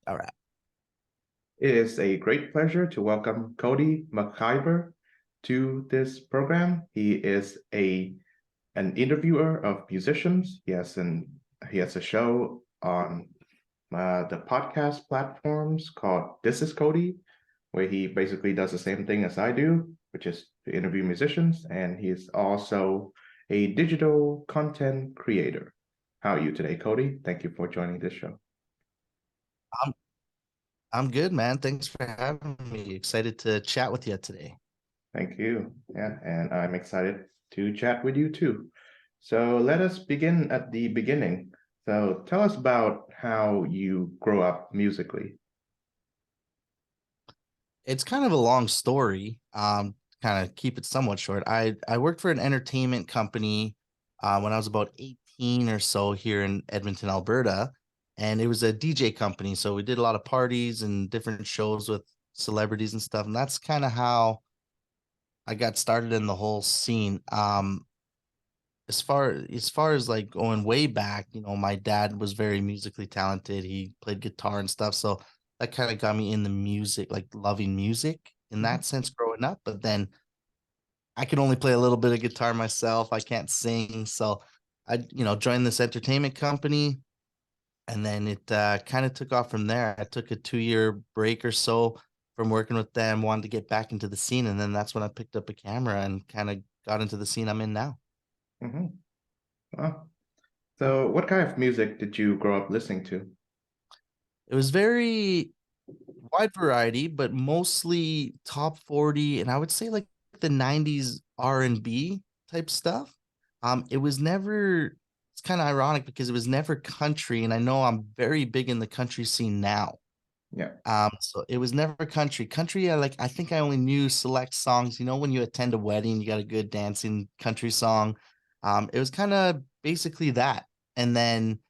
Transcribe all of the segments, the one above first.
All right. It is a great pleasure to welcome Codi McIvor to this program. He is an interviewer of musicians. He has a show on the podcast platforms called This is Codi, where he basically does the same thing as I do, which is to interview musicians. And he is also a digital content creator. How are you today, Cody? Thank you for joining this show. I'm I'm good, man. Thanks for having me. Excited to chat with you today. Thank you. Yeah, and I'm excited to chat with you too. So let us begin at the beginning. So tell us about how you grow up musically. It's kind of a long story. Kind of keep it somewhat short. I worked for an entertainment company when I was about 18 or so here in Edmonton, Alberta, and it was a DJ company. So we did a lot of parties and different shows with celebrities and stuff. And that's kind of how I got started in the whole scene. As far as like going way back, my dad was very musically talented. He played guitar and stuff, so that kind of got me in the music, like loving music in Mhm. that sense growing up. But then I can only play a little bit of guitar myself. I can't sing, so I joined this entertainment company, and then it kind of took off from there. I took a 2 year break or so from working with them, wanted to get back into the scene, and then that's when I picked up a camera and kind of got into the scene I'm in now. Mhm. Wow. So what kind of music did you grow up listening to? It was very wide variety, but mostly top 40 and I would say like the 90s R&B type stuff. It's kind of ironic because it was never country, and I know I'm very big in the country scene now. Yeah. So it was never country. Country, I think I only knew select songs. When you attend a wedding, you got a good dancing country song. It was kind of basically that. And then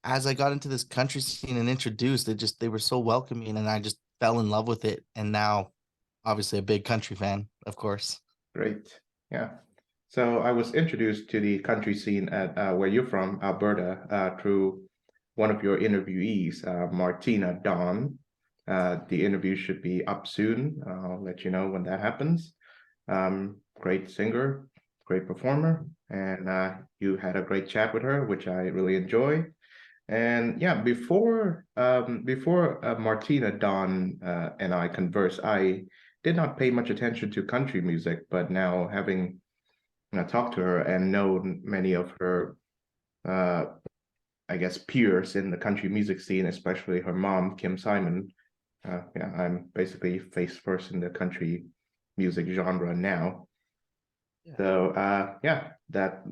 as I got into this country scene and introduced, they were so welcoming, and I just fell in love with it. And now, obviously, a big country fan, of course. Great. Yeah. So I was introduced to the country scene at where you're from, Alberta, through one of your interviewees, Martina Dawn. The interview should be up soon. I'll let you know when that happens. Great singer, great performer, and you had a great chat with her, which I really enjoy. And yeah, before Martina, Don, and I conversed, I did not pay much attention to country music, but now having talked to her and known many of her, uh, I guess, peers in the country music scene, especially her mom, Kim Simon, yeah, I'm basically face first in the country music genre now. Yeah. So yeah, that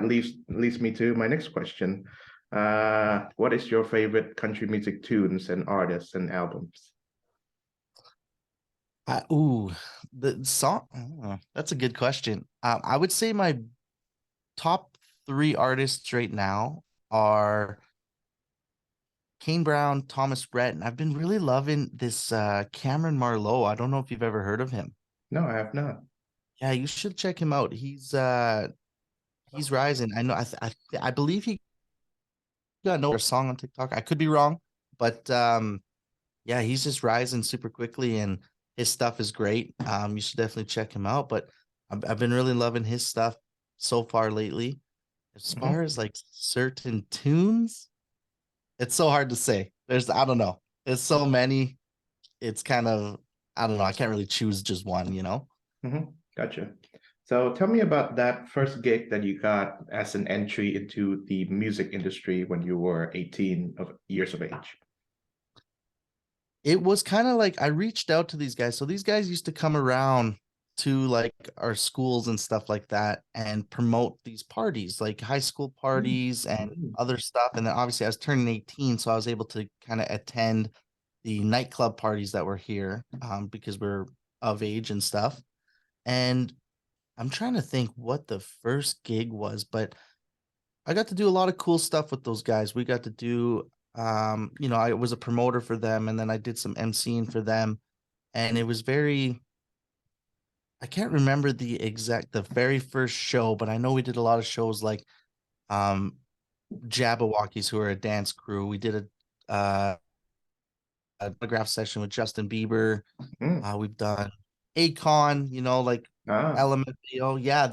leads me to my next question. What is your favorite country music tunes and artists and albums? Ooh, the song. That's a good question. I would say my top three artists right now are Kane Brown, Thomas Rhett, and I've been really loving this Cameron Marlowe. I don't know if you've ever heard of him. No, I have not. Yeah, you should check him out. He's rising. I know. I believe he got no song on TikTok. I could be wrong, but yeah, he's just rising super quickly, and his stuff is great. You should definitely check him out. But I've been really loving his stuff so far lately. As far Mhm. as like certain tunes, it's so hard to say. I don't know. There's so many. It's kind of, I don't know. I can't really choose just one. Gotcha. So tell me about that first gig that you got as an entry into the music industry when you were 18 of years of age. It was kind of like I reached out to these guys. So these guys used to come around to like our schools and stuff like that and promote these parties, like high school parties and Mm. other stuff. And then obviously I was turning 18, so I was able to kind of attend the nightclub parties that were here because we're of age and stuff. And I'm trying to think what the first gig was, but I got to do a lot of cool stuff with those guys. We got to do, I was a promoter for them, and then I did some emceeing for them, and it was I can't remember the very first show, but I know we did a lot of shows like, um, Jabberwockies, who are a dance crew. We did autograph session with Justin Bieber. Mm. We've done Akon, like Ah, LMFAO. Yeah,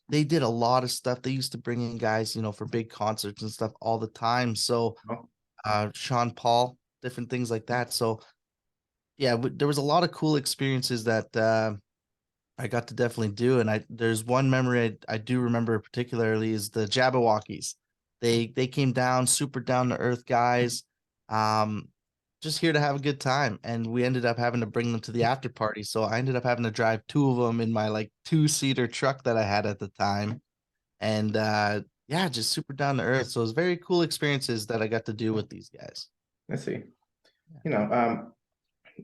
they did a lot of stuff. They used to bring in guys, for big concerts and stuff all the time. So oh, Sean Paul, different things like that. So yeah, there was a lot of cool experiences that I got to definitely do. And there's one memory I do remember particularly is the Jabberwockies. They came down, super down to earth guys. Um, just here to have a good time. And we ended up having to bring them to the after party. So I ended up having to drive two of them in my like 2-seater truck that I had at the time. And yeah, just super down to earth. So it was very cool experiences that I got to do with these guys. I see. You know,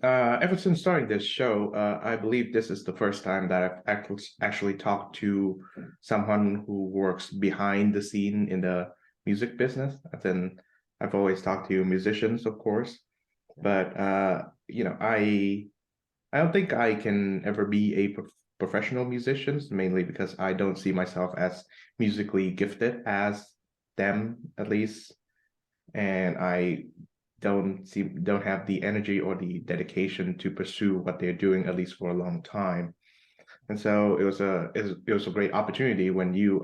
ever since starting this show, I believe this is the first time that I've actually talked to someone who works behind the scene in the music business. As in, I've always talked to musicians, of course, but I don't think I can ever be a professional musician, mainly because I don't see myself as musically gifted as them, at least, and I don't have the energy or the dedication to pursue what they're doing, at least for a long time. And so it was a great opportunity when you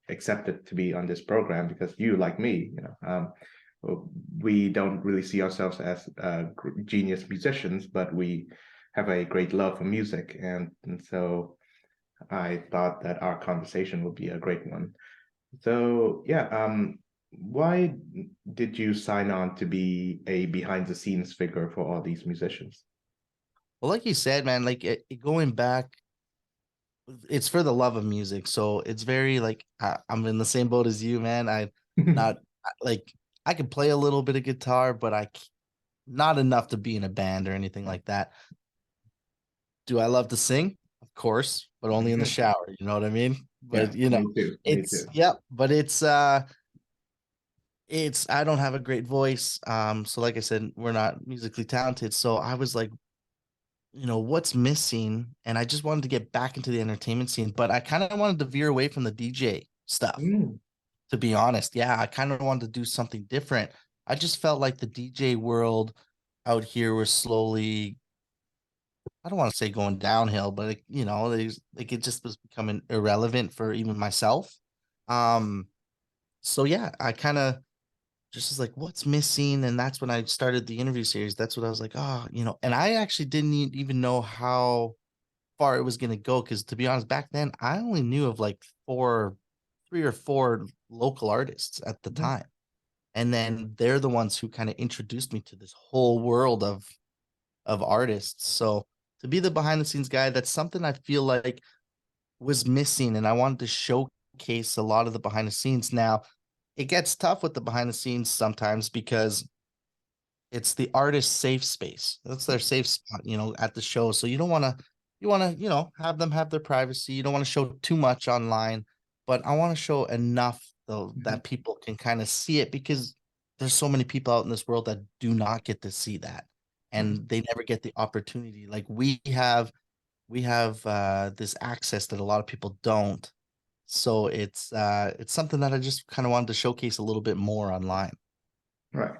accepted to be on this program, because you, like me, we don't really see ourselves as genius musicians, but we have a great love for music, and so I thought that our conversation would be a great one. So yeah, why did you sign on to be a behind the scenes figure for all these musicians? Well, like you said, man, like going back, it's for the love of music. So it's very like I'm in the same boat as you, man. Not like I can play a little bit of guitar, but not enough to be in a band or anything like that. Do I love to sing? Of course, but only in the Mhm. shower. You know what I mean? Yeah, But me too. Me it's too. yep. But it's I don't have a great voice. So like I said, we're not musically talented. So I was like, what's missing? And I just wanted to get back into the entertainment scene, but I kind of wanted to veer away from the DJ stuff, Mm, to be honest. Yeah, I kind of wanted to do something different. I just felt like the DJ world out here was slowly, I don't want to say going downhill, but it just was becoming irrelevant for even myself. Um, so yeah, I kind of just was like, what's missing? And that's when I started the interview series. That's what I was like, oh, and I actually didn't even know how far it was going to go. Cause to be honest, back then I only knew of like 3 or 4 local artists at the mhm. time. And then they're the ones who kind of introduced me to this whole world of artists. So to be the behind the scenes guy, that's something I feel like was missing. And I wanted to showcase a lot of the behind the scenes. Now, it gets tough with the behind the scenes sometimes because it's the artist's safe space. That's their safe spot, at the show. So you want to, have them have their privacy. You don't want to show too much online, but I want to show enough though Mhm. that people can kind of see it because there's so many people out in this world that do not get to see that. And they never get the opportunity. Like we have this access that a lot of people don't. So it's something that I just kind of wanted to showcase a little bit more online. Right.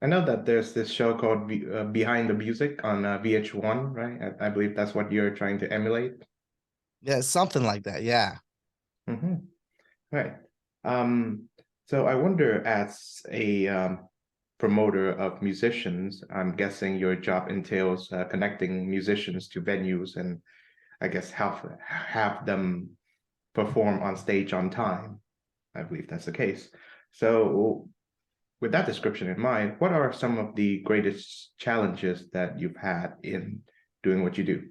I know that there's this show called Behind the Music on VH1, right? I believe that's what you're trying to emulate. Yeah, something like that. Yeah. Hmm. Right. So I wonder, as a promoter of musicians, I'm guessing your job entails connecting musicians to venues and I guess have them perform on stage on time. I believe that's the case. So, with that description in mind, what are some of the greatest challenges that you've had in doing what you do?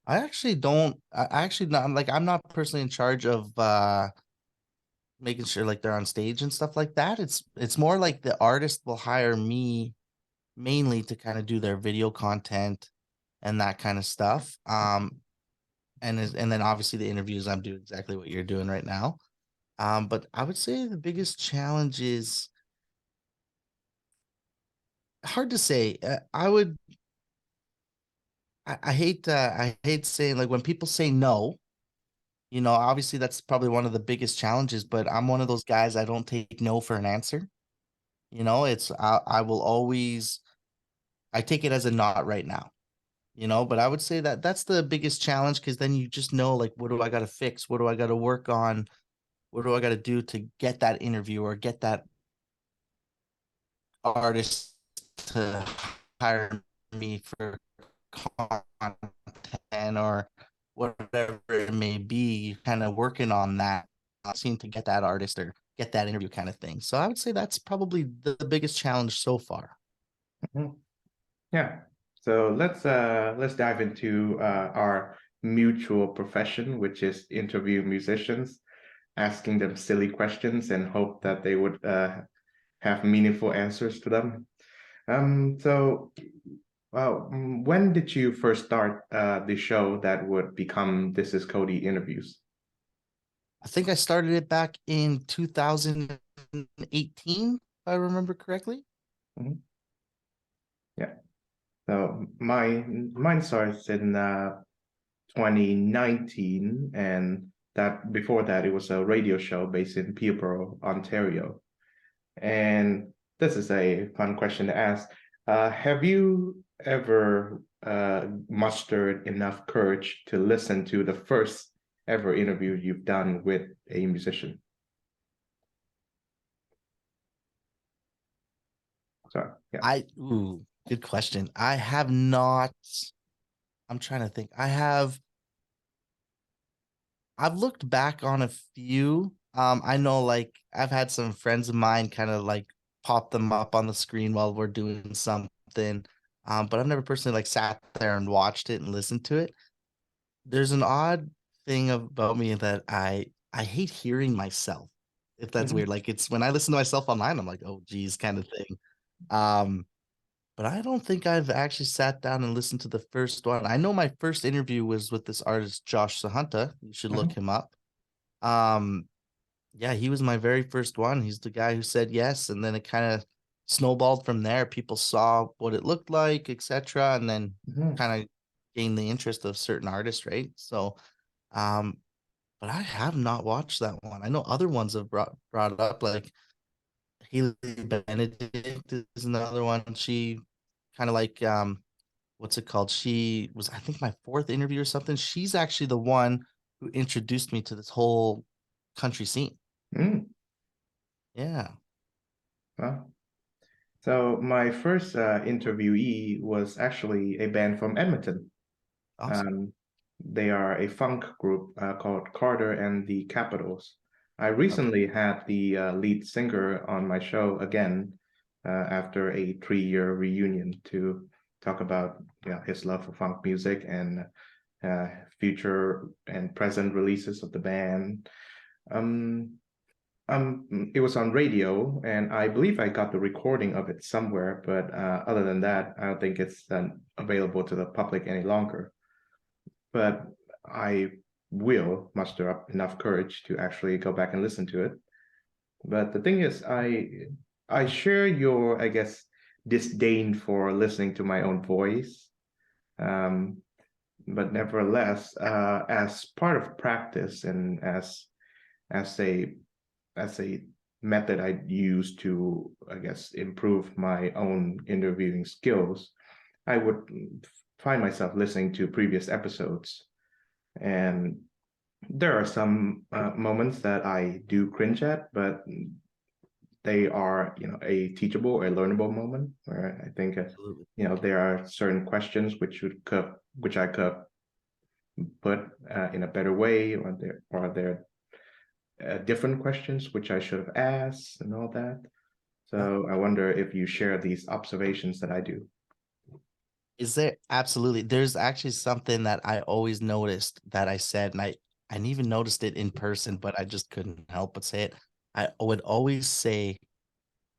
I actually don't I actually not like I'm not personally in charge of making sure like they're on stage and stuff like that. It's more like the artist will hire me mainly to kind of do their video content and that kind of stuff. And then obviously the interviews I'm doing exactly what you're doing right now. But I would say the biggest challenge is hard to say. I hate saying like when people say no, obviously that's probably one of the biggest challenges, but I'm one of those guys I don't take no for an answer. It's I will always I take it as a not right now, but I would say that that's the biggest challenge, because then you just know, like, what do I got to fix? What do I got to work on? What do I got to do to get that interview or get that artist to hire me for content or whatever it may be, kind of working on that, seem to get that artist or get that interview kind of thing. So I would say that's probably the biggest challenge so far. Mhm. Yeah. So let's dive into our mutual profession, which is interview musicians, asking them silly questions and hope that they would have meaningful answers to them. So when did you first start the show that would become This Is Cody interviews? I think I started it back in 2018, if I remember correctly. Mhm. Yeah. So mine starts in 2019, and that before that it was a radio show based in Peterborough, Ontario. And this is a fun question to ask. Have you ever mustered enough courage to listen to the first ever interview you've done with a musician? Sorry, yeah. Good question. I have not. I'm trying to think. I've looked back on a few. I know, like, I've had some friends of mine kind of like pop them up on the screen while we're doing something. But I've never personally like sat there and watched it and listened to it. There's an odd thing about me that I hate hearing myself, if that's Mhm, weird. Like, it's when I listen to myself online, I'm like, oh geez, kind of thing. Um, but I don't think I've actually sat down and listened to the first one. I know my first interview was with this artist, Josh Sahunta. You should look mhm, him up. Um, yeah, he was my very first one. He's the guy who said yes, and then it kind of snowballed from there. People saw what it looked like, etc., and then mhm, kind of gained the interest of certain artists, right? So, um, but I have not watched that one. I know other ones have brought it up, like Haley Benedict is another one. She kind of like what's it called? She was, I think, my fourth interview or something. She's actually the one who introduced me to this whole country scene. mm. Yeah. Well, so my first interviewee was actually a band from Edmonton. Awesome. Um, they are a funk group called Carter and the Capitals. I recently had the lead singer on my show again after a 3-year reunion to talk about his love for funk music and uh, future and present releases of the band. Um, it was on radio, and I believe I got the recording of it somewhere, but other than that, I don't think it's available to the public any longer. But I will muster up enough courage to actually go back and listen to it. But the thing is, I share your, I guess, disdain for listening to my own voice. Um, but nevertheless, as part of practice and as a as a method I use to, I guess, improve my own interviewing skills, I would find myself listening to previous episodes. And there are some moments that I do cringe at, but they are, a teachable or learnable moment where I think, Absolutely. there are certain questions which I could put in a better way, or there different questions which I should have asked and all that. Yeah. So I wonder if you share these observations that I do. Is there absolutely there's actually something that I always noticed that I said, and I even noticed it in person, but I just couldn't help but say it. I would always say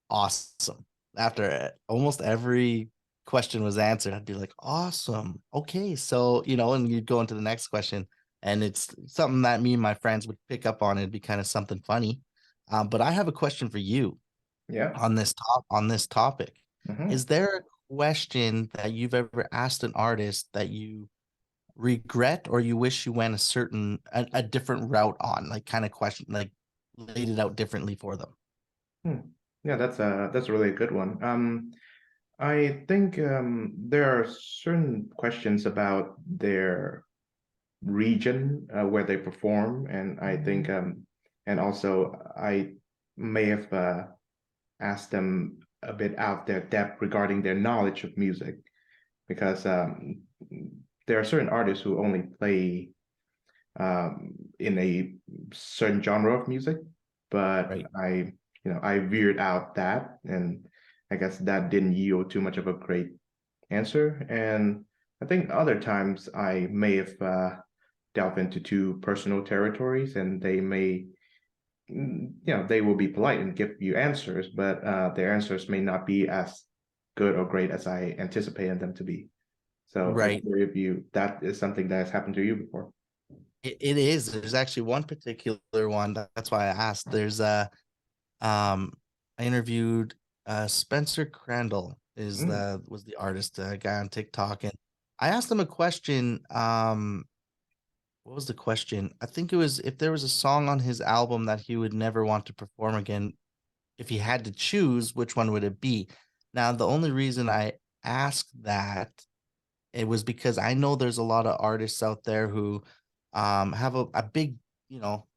awesome after almost every question was answered. I'd be like, awesome. Okay. So, and you'd go into the next question, and it's something that me and my friends would pick up on. It'd be kind of something funny. But I have a question for you Yeah. on this topic. Mhm. Is there a question that you've ever asked an artist that you regret, or you wish you went a different route on, like, kind of question, like, laid it out differently for them? Hmm. Yeah, that's a really good one. I think there are certain questions about their region where they perform, and I think, and also I may have asked them a bit out their depth regarding their knowledge of music, because there are certain artists who only play in a certain genre of music, but Right. I veered out that, and I guess that didn't yield too much of a great answer. And I think other times I may have delved into too personal territories, and they may, they will be polite and give you answers, but their answers may not be as good or great as I anticipated them to be. So I Right. wonder if that is something that has happened to you before. It is. There's actually one particular one. That's why I asked. There's I interviewed Spencer Crandall Mm, was the artist, guy on TikTok, and I asked him a question. What was the question? I think it was if there was a song on his album that he would never want to perform again, if he had to choose, which one would it be? Now, the only reason I asked that it was because I know there's a lot of artists out there who have a big,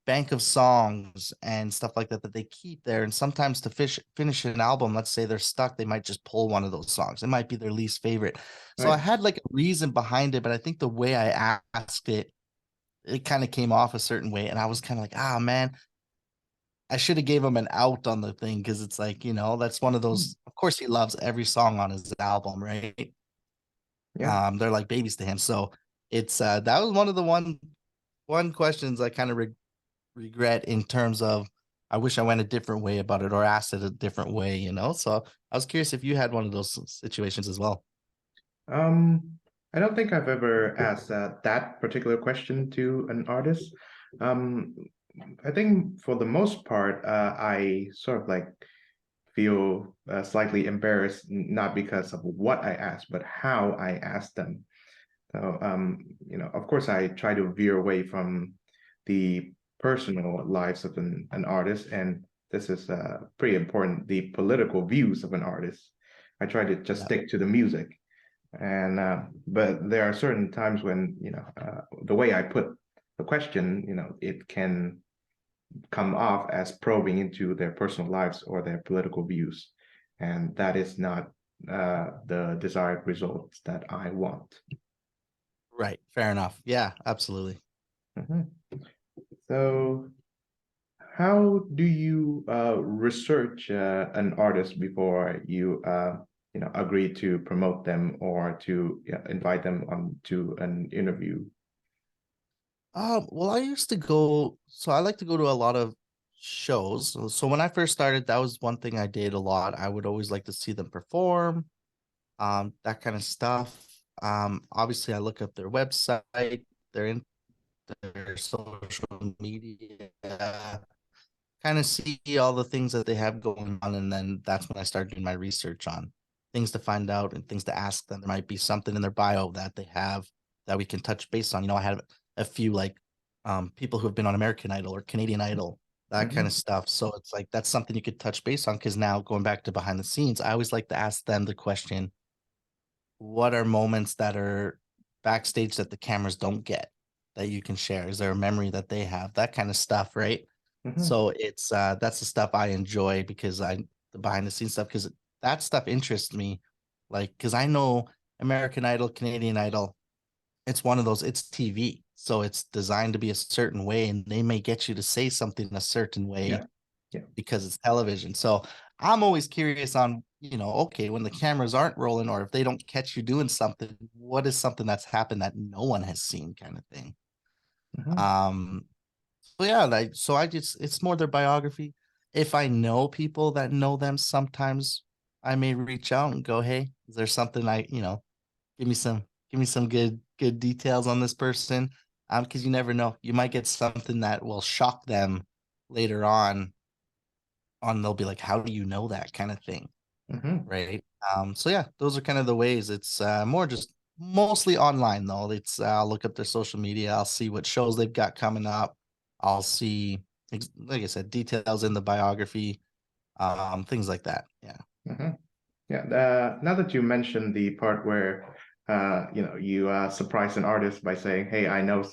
bank of songs and stuff like that that they keep there. And sometimes to finish an album, let's say they're stuck, they might just pull one of those songs. It might be their least favorite. So I right. had like a reason behind it, but I think the way I asked it, it kind of came off a certain way. And I was kind of like, ah, man, I should have gave him an out on the thing because it's like, that's one of Mm, those. Of course, he loves every song on his album, right? yeah. They're like babies to him. So it's that was one of the one questions I kind of regret in terms of I wish I went a different way about it or asked it a different way. So I was curious if you had one of those situations as well. I don't think I've ever asked that particular question to an artist. Um, I think for the most part, I sort of like feel slightly embarrassed, not because of what I asked, but how I asked them. So, of course, I try to veer away from the personal lives of an artist, and this is pretty important, the political views of an artist. I try to just Yeah. stick to the music. And but there are certain times when, the way I put the question, it can come off as probing into their personal lives or their political views, and that is not the desired results that I want. Right. Fair enough. Yeah, absolutely. Mhm. So, how do you research an artist before you agree to promote them or to invite them on to an interview? Well, I used to go, so I like to go to a lot of shows. So when I first started, that was one thing I did a lot. I would always like to see them perform, that kind of stuff. Obviously, I look up their website, their social media, kind of see all the things that they have going on, and then that's when I started doing my research on things to find out and things to ask them. There might be something in their bio that they have that we can touch base on. I had a few like people who have been on American Idol or Canadian Idol, that kind of Mhm, stuff. So it's like that's something you could touch base on because now going back to behind the scenes, I always like to ask them the question, what are moments that are backstage that the cameras don't get that you can share? Is there a memory that they have? That kind of stuff, right? mhm, So it's that's the stuff I enjoy because the behind the scenes stuff because that stuff interests me. Like because I know American Idol, Canadian Idol, it's one of those, it's TV. So it's designed to be a certain way and they may get you to say something a certain way yeah, yeah. because it's television. So I'm always curious on, okay, when the cameras aren't rolling or if they don't catch you doing something, what is something that's happened that no one has seen kind of thing. Mhm, Um, so yeah, like so I just it's more their biography. If I know people that know them, sometimes I may reach out and go, hey, is there something give me some good details on this person? Because you never know. You might get something that will shock them later on they'll be like, how do you know that kind of thing? mhm, Right. So yeah, those are kind of the ways. It's more just mostly online though. It's I'll look up their social media, I'll see what shows they've got coming up. I'll see like I said, details in the biography, things like that. Yeah. mhm. Yeah. Now that you mentioned the part where you surprise an artist by saying, "Hey, I know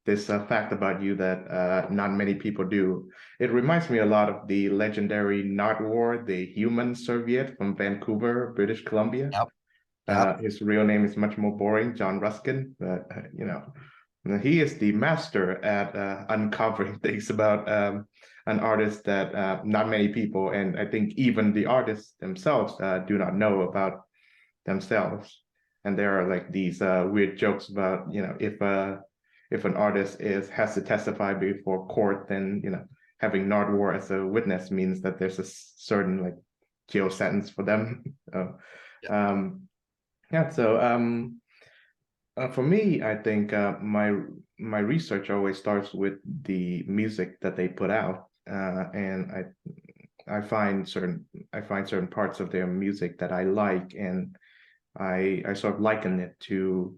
this fact about you that not many people do." It reminds me a lot of the legendary Nardwuar, the human Soviet from Vancouver, British Columbia. Yep. Yep. His real name is much more boring, John Ruskin, but he is the master at uncovering things about an artist that not many people, and I think even the artists themselves, do not know about themselves. And there are like these weird jokes about, if an artist has to testify before court, then having Nardwuar as a witness means that there's a certain like jail sentence for them. Yep. Um, yeah, so for me, I think my research always starts with the music that they put out, and I find certain parts of their music that I like, and I sort of liken it to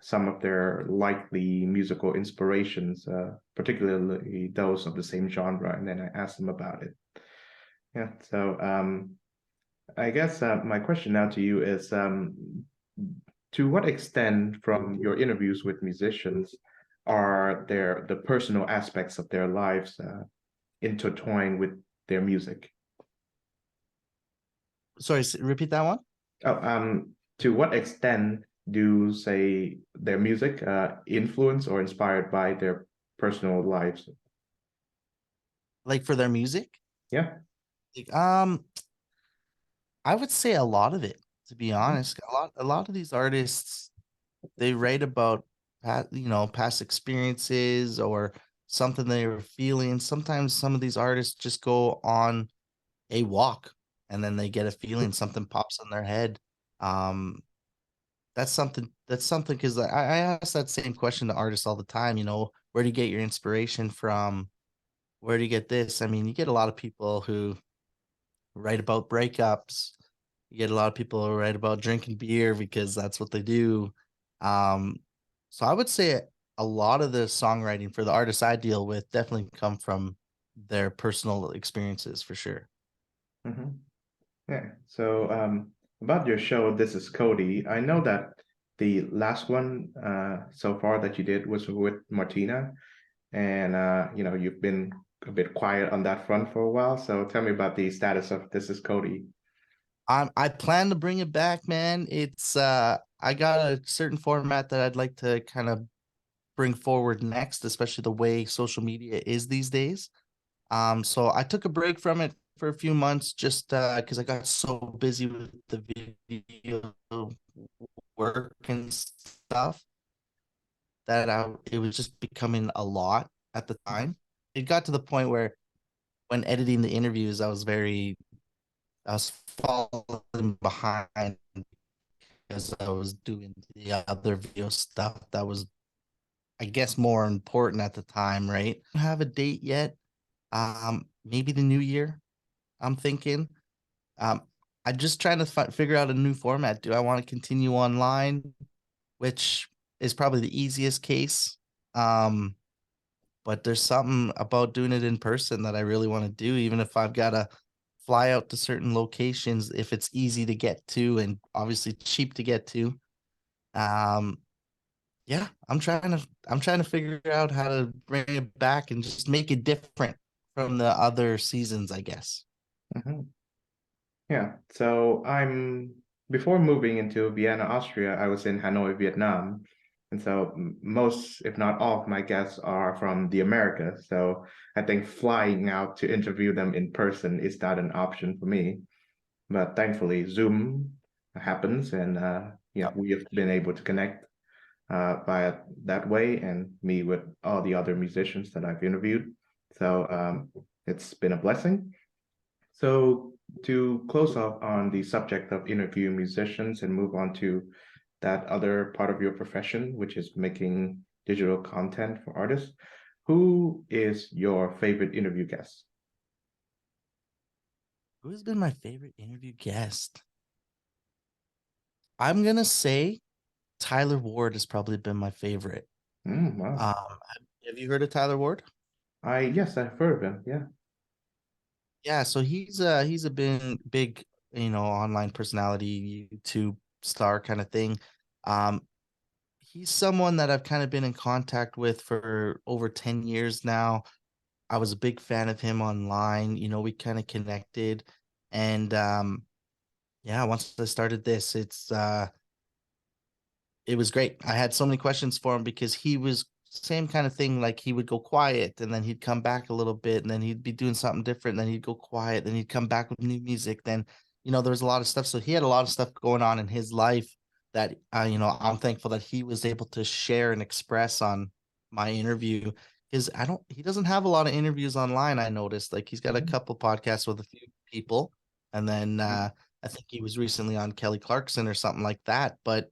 some of their likely musical inspirations, particularly those of the same genre, and then I ask them about it. Yeah, so I guess my question now to you is, to what extent from your interviews with musicians are the personal aspects of their lives intertwined with their music? Sorry, repeat that one. Oh, to what extent do, say, their music influenced or inspired by their personal lives? Like for their music? Yeah. Like, I would say a lot of it, to be Mhm. honest. A lot of these artists, they write about past experiences or something they were feeling. Sometimes some of these artists just go on a walk and then they get a feeling, something pops in their head. Um, that's something because I ask that same question to artists all the time, where do you get your inspiration from? Where do you get this? I mean, you get a lot of people who write about breakups. You get a lot of people who write about drinking beer because that's what they do. Um, so I would say a lot of the songwriting for the artists I deal with definitely come from their personal experiences for sure. Mhm. Yeah. So about your show, This is Cody. I know that the last one so far that you did was with Martina, and you've been a bit quiet on that front for a while. So tell me about the status of This is Cody. I plan to bring it back, man. It's I got a certain format that I'd like to kind of bring forward next, especially the way social media is these days. So I took a break from it for a few months just because I got so busy with the video work and stuff that it was just becoming a lot at the Mhm. time. It got to the point where when editing the interviews, I was falling behind because I was doing the other video stuff that was, I guess, more important at the time, right? I don't have a date yet. Maybe the new year, I'm thinking. Um, I'm just trying to figure out a new format. Do I want to continue online, which is probably the easiest case? Um, but there's something about doing it in person that I really want to do, even if I've got to fly out to certain locations, if it's easy to get to and obviously cheap to get to. Um, yeah, I'm trying to figure out how to bring it back and just make it different from the other seasons, I guess. Mhm. Yeah. So before moving into Vienna, Austria, I was in Hanoi, Vietnam. And so most, if not all, of my guests are from the Americas. So I think flying out to interview them in person is not an option for me. But thankfully, Zoom happens, and Yep. we have been able to connect via that way, and me with all the other musicians that I've interviewed. So it's been a blessing. So to close off on the subject of interviewing musicians and move on to that other part of your profession, which is making digital content for artists, who is your favorite interview guest? Who has been my favorite interview guest? I'm gonna say Tyler Ward has probably been my favorite. Wow. Have you heard of Tyler Ward? Yes, I've heard of him. Yeah. Yeah, so he's a big online personality, YouTube star kind of thing. Um, he's someone that I've kind of been in contact with for over 10 years now. I was a big fan of him online. We kind of connected. And yeah, once I started this, it was great. I had so many questions for him because he was same kind of thing. Like he would go quiet and then he'd come back a little bit and then he'd be doing something different. Then he'd go quiet. Then he'd come back with new music. Then, there was a lot of stuff. So he had a lot of stuff going on in his life that, I'm thankful that he was able to share and express on my interview because he doesn't have a lot of interviews online. I noticed like he's got a Mhm. couple podcasts with a few people. And then, Mhm. I think he was recently on Kelly Clarkson or something like that. But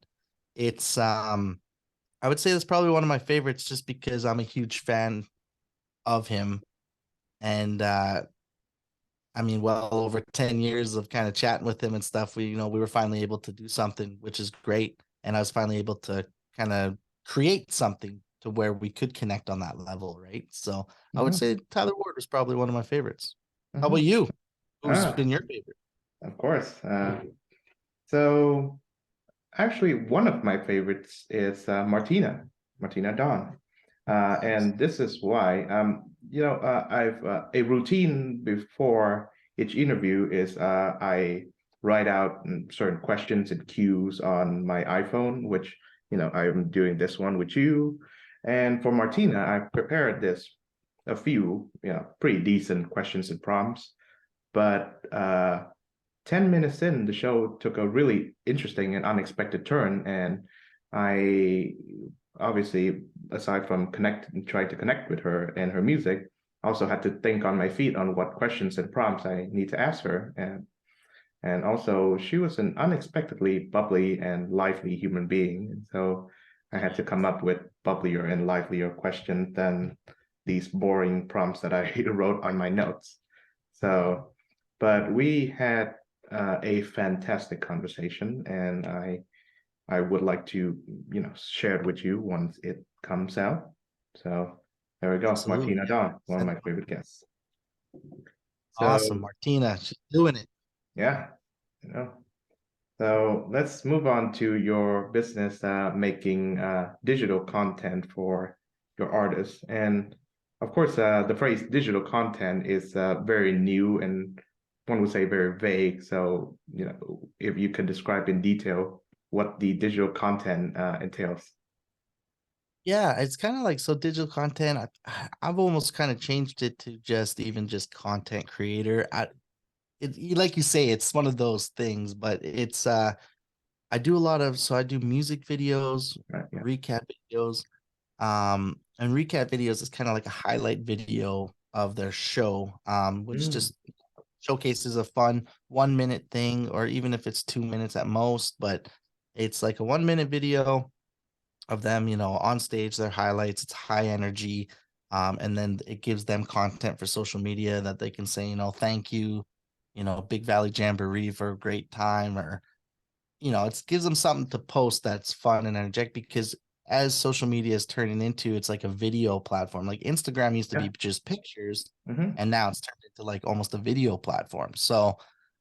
it's I would say that's probably one of my favorites just because I'm a huge fan of him. And I mean, well over 10 years of kind of chatting with him and stuff, we were finally able to do something, which is great. And I was finally able to kind of create something to where we could connect on that level, right? So I would Mhm. say Tyler Ward was probably one of my favorites. How about Mhm. you? Who's Ah, been your favorite? of course. So actually, one of my favorites is Martina Dawn. Nice. And this is why. I've a routine before each interview is I write out certain questions and cues on my iPhone, which, I'm doing this one with you. And for Martina, I've prepared a few, pretty decent questions and prompts. But 10 minutes in, the show took a really interesting and unexpected turn. And I obviously, aside from trying to connect with her and her music, also had to think on my feet on what questions and prompts I need to ask her. And also, she was an unexpectedly bubbly and lively human being. And so I had to come up with bubblier and livelier questions than these boring prompts that I wrote on my notes. So, but we had a fantastic conversation, and I would like to, share it with you once it comes out. So there we go, Absolutely. Martina Yeah. Dawn, one of Send my it over. favorite guests. So Awesome. Martina. She's doing it. yeah, you know. So let's move on to your business, making digital content for your artists. And of course, the phrase digital content is very new and one would say very vague. So, if you could describe in detail what the digital content entails. Yeah, it's kind of like so digital content. I've almost kind of changed it to just content creator. Like you say, it's one of those things, but I do a lot of I do music videos, Right? Yeah. recap videos, and recap videos is kind of like a highlight video of their show, which Mm, just showcases a fun 1 minute thing, or even if it's 2 minutes at most, but it's like a 1 minute video of them, on stage, their highlights. It's high energy. And then it gives them content for social media that they can say, thank you, Big Valley Jamboree for a great time, or, it gives them something to post that's fun and energetic because as social media is turning into, it's like a video platform. Like Instagram used to yeah. be just pictures, Hmm. and now it's turned into like almost a video platform. So,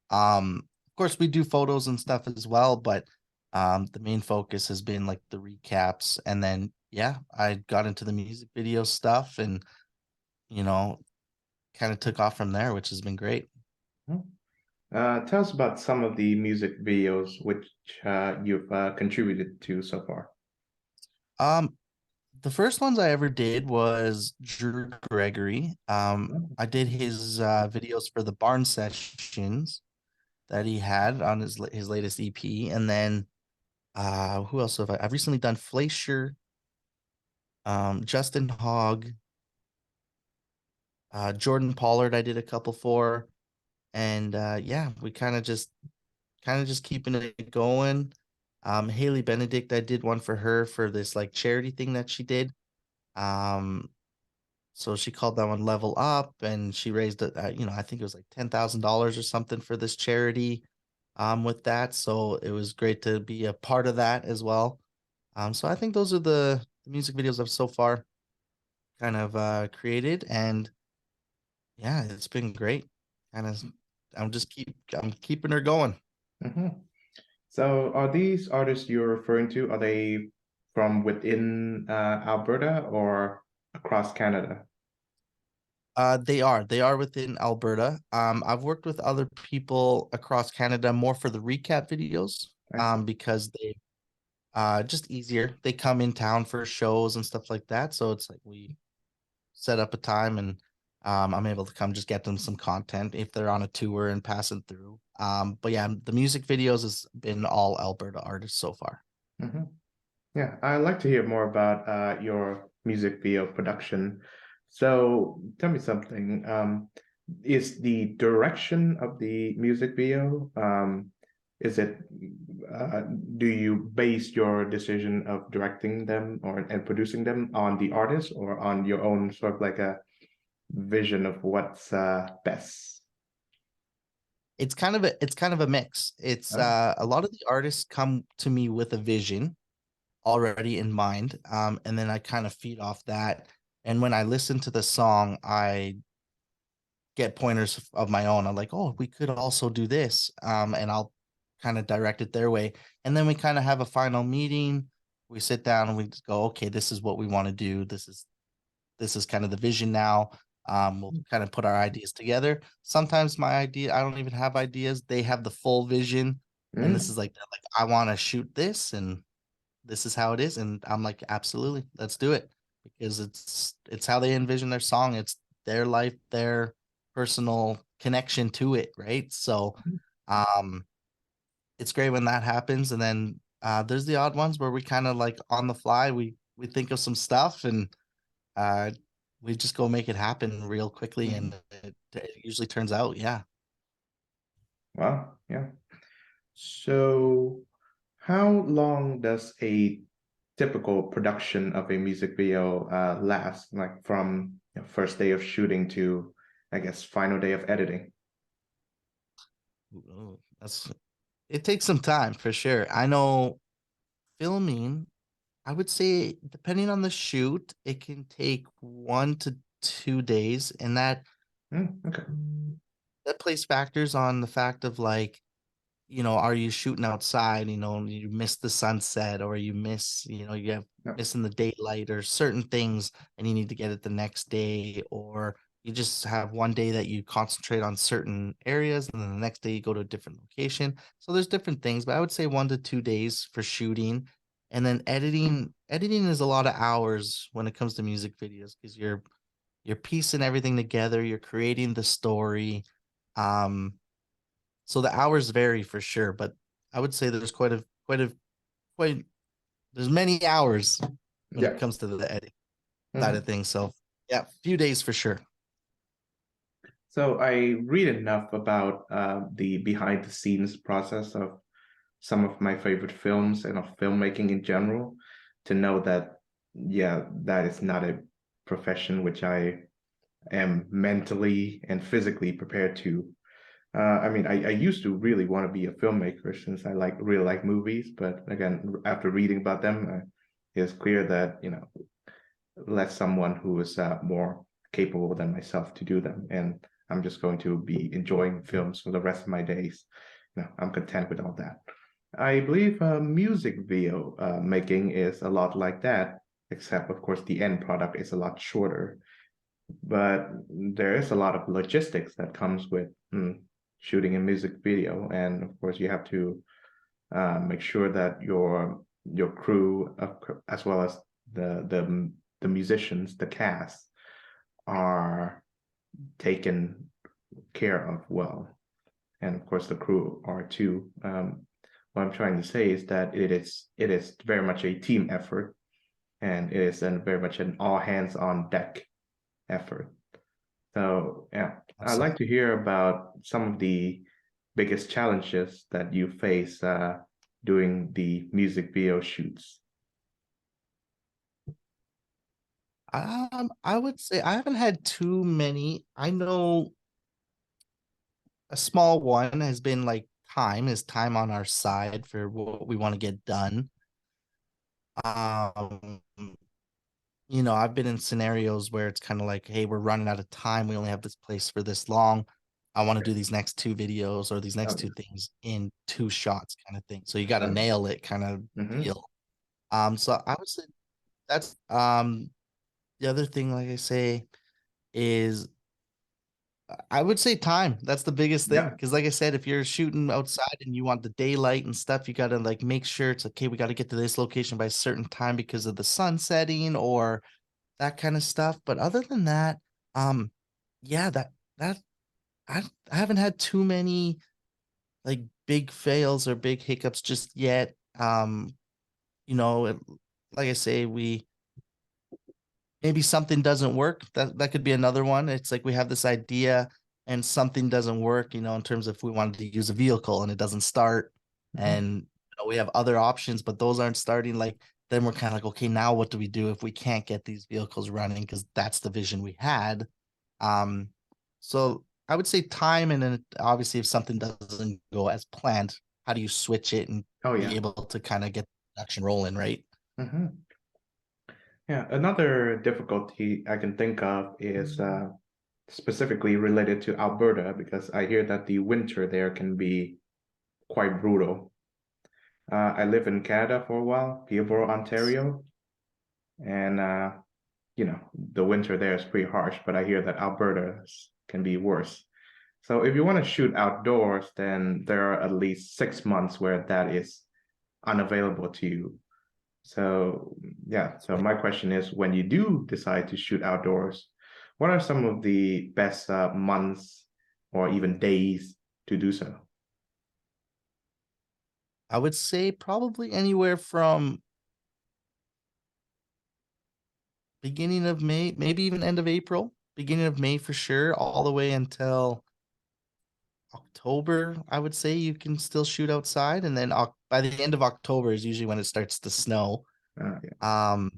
of course, we do photos and stuff as well, but the main focus has been like the recaps. And then, yeah, I got into the music video stuff and, you know, kind of took off from there, which has been great. Tell us about some of the music videos which you've contributed to so far. Um, the first ones I ever did was Drew Gregory. I did his videos for the barn sessions that he had on his latest EP. And then who else have I've recently done Fleischer, Justin Hogg, Jordan Pollard I did a couple for. And yeah, we kind of just keeping it going. Haley Benedict, I did one for her for this like charity thing that she did. Um, so she called that one Level Up, and she raised it. I think it was like $10,000 or something for this charity. With that, so it was great to be a part of that as well. So I think those are the music videos I've so far kind of created, and yeah, it's been great. Kind of I'm keeping her going. Mhm. So are these artists you're referring to, are they from within Alberta or across Canada? They are within Alberta. I've worked with other people across Canada more for the recap videos, I see. because they just easier. They come in town for shows and stuff like that. So it's like we set up a time and I'm able to come just get them some content if they're on a tour and passing through. But yeah, the music videos has been all Alberta artists so far. Mhm. Yeah, I'd like to hear more about your music video production. So tell me something. Is the direction of the music video, is it, uh, do you base your decision of directing them or and producing them on the artist or on your own sort of like a vision of what's best? It's kind of a mix. It's Oh, a lot of the artists come to me with a vision already in mind, and then I kind of feed off that. And when I listen to the song, I get pointers of my own. I'm like, oh, we could also do this. And I'll kind of direct it their way. And then we kind of have a final meeting. We sit down and we just go, okay, this is what we want to do. This is kind of the vision now. We'll kind of put our ideas together. Sometimes my idea, I don't even have ideas. They have the full vision. And this mm, is like, they're like, I want to shoot this and this is how it is. And I'm like, absolutely, let's do it. Because it's how they envision their song. It's their life, their personal connection to it, right? So um it's great when that happens. And then there's the odd ones where we kind of like on the fly, we think of some stuff and uh we just go make it happen real quickly mm. and it usually turns out, yeah. Wow, yeah. So how long does a typical production of a music video last, like from first day of shooting to, I guess, final day of editing? Ooh, that's it takes some time for sure. I know filming, I would say depending on the shoot, it can take 1 to 2 days, and Okay. that plays factors on the fact of like, are you shooting outside? You miss the sunset, or you miss, you have Yeah. missing the daylight or certain things, and you need to get it the next day, or you just have one day that you concentrate on certain areas, and then the next day you go to a different location. So there's different things, but I would say 1 to 2 days for shooting, and then editing. Editing is a lot of hours when it comes to music videos because you're piecing everything together, you're creating the story. Um, so the hours vary for sure, but I would say there's quite there's many hours when it Yeah. comes to the editing side of Mhm. things. So yeah, few days for sure. So I read enough about the behind the scenes process of some of my favorite films and of filmmaking in general to know that, yeah, that is not a profession which I am mentally and physically prepared to. I mean, I used to really want to be a filmmaker since I really like movies, but again, after reading about them, it's clear that let someone who is more capable than myself to do them, and I'm just going to be enjoying films for the rest of my days. I'm content with all that. I believe music video making is a lot like that, except of course the end product is a lot shorter. But there is a lot of logistics that comes with shooting a music video, and of course you have to make sure that your crew, as well as the musicians, the cast, are taken care of well, and of course the crew are too. What I'm trying to say is that it is very much a team effort, and it is very much an all hands on deck effort. So yeah, I'd like Absolutely. to hear about some of the biggest challenges that you face doing the music video shoots. I would say I haven't had too many. I know a small one has been like time on our side for what we want to get done. Um, I've been in scenarios where it's kind of like, hey, we're running out of time. We only have this place for this long. I want to do these next two videos or these Oh, next two yeah. things in two shots kind of thing. So you got to Oh, nail it kind of mm-hmm. deal. So I would say that's the other thing, like I say, is I would say time. That's the biggest thing. Yeah. Because like I said, if you're shooting outside and you want the daylight and stuff, you gotta like make sure it's okay. We got to get to this location by a certain time because of the sun setting or that kind of stuff. But other than that, um, yeah, that I haven't had too many like big fails or big hiccups just yet. You know, like I say, we maybe something doesn't work. That could be another one. It's like we have this idea and something doesn't work, you know, in terms of if we wanted to use a vehicle and it doesn't start Mm-hmm. and we have other options, but those aren't starting. Like then we're kind of like, okay, now what do we do if we can't get these vehicles running? Because that's the vision we had. Um, so I would say time, and then obviously if something doesn't go as planned, how do you switch it and Oh, be yeah. able to kind of get production rolling, right? Mm-hmm. Yeah. Another difficulty I can think of is specifically related to Alberta, because I hear that the winter there can be quite brutal. I lived in Canada for a while, Peterborough, Ontario, and the winter there is pretty harsh, but I hear that Alberta can be worse. So if you want to shoot outdoors, then there are at least 6 months where that is unavailable to you. So yeah, so Right. my question is, when you do decide to shoot outdoors, what are some of the best months or even days to do so? I would say probably anywhere from beginning of May, maybe even end of April, beginning of May for sure, all the way until October. I would say you can still shoot outside, and then by the end of October is usually when it starts to snow. Yeah. Um,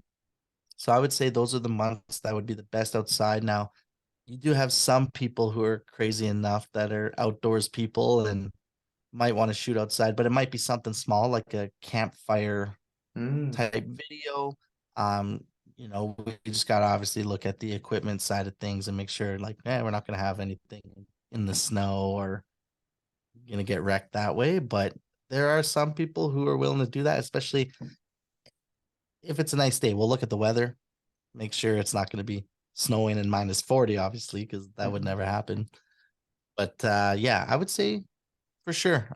so I would say those are the months that would be the best outside. Now, you do have some people who are crazy enough that are outdoors people and might want to shoot outside, but it might be something small like a campfire Mm, type video. Um, we just gotta obviously look at the equipment side of things and make sure like, we're not gonna have anything in the snow or gonna get wrecked that way. But there are some people who are willing to do that, especially if it's a nice day. We'll look at the weather, make sure it's not gonna be snowing and -40, obviously, because that would mhm, never happen. But yeah, I would say for sure.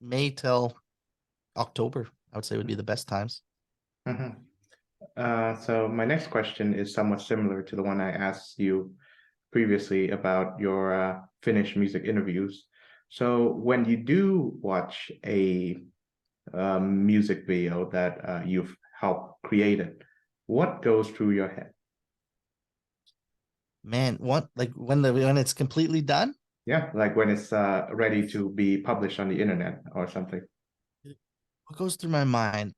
May till October, I would say would be the best times. mhm. So my next question is somewhat similar to the one I asked you previously about your Finnish music interviews. So when you do watch a music video that you've helped created, what goes through your head? Man, what like when it's completely done? Yeah, like when it's ready to be published on the internet or something. What goes through my mind?